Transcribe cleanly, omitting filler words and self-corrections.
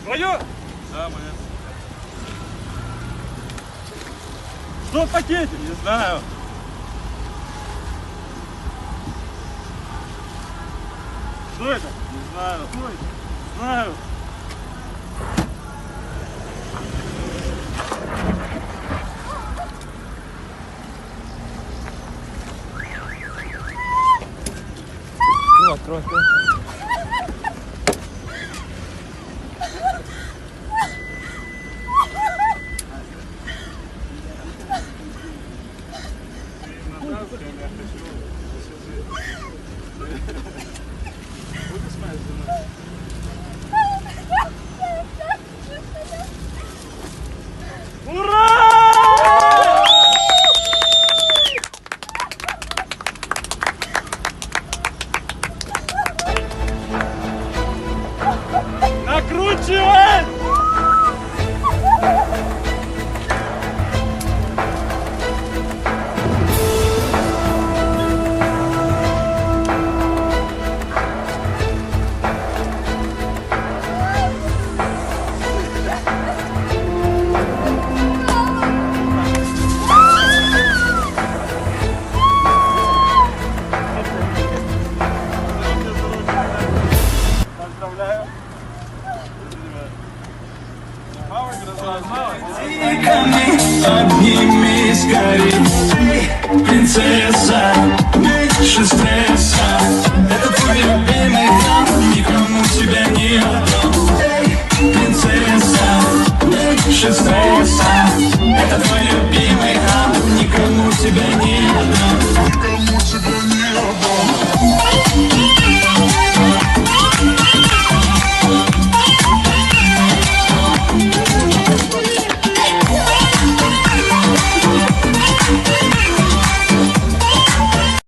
Твою? Да, моя. Что в пакете? Не знаю. Что это? Не знаю. Что это? Знаю. Открой, открой. Накручивай! Поздравляю. Обними скорей, принцесса, меньше стресса. Это твой любимый храм, никому тебя не отдам. Эй, принцесса, меньше стресса. Это твой любимый храм, никому тебя не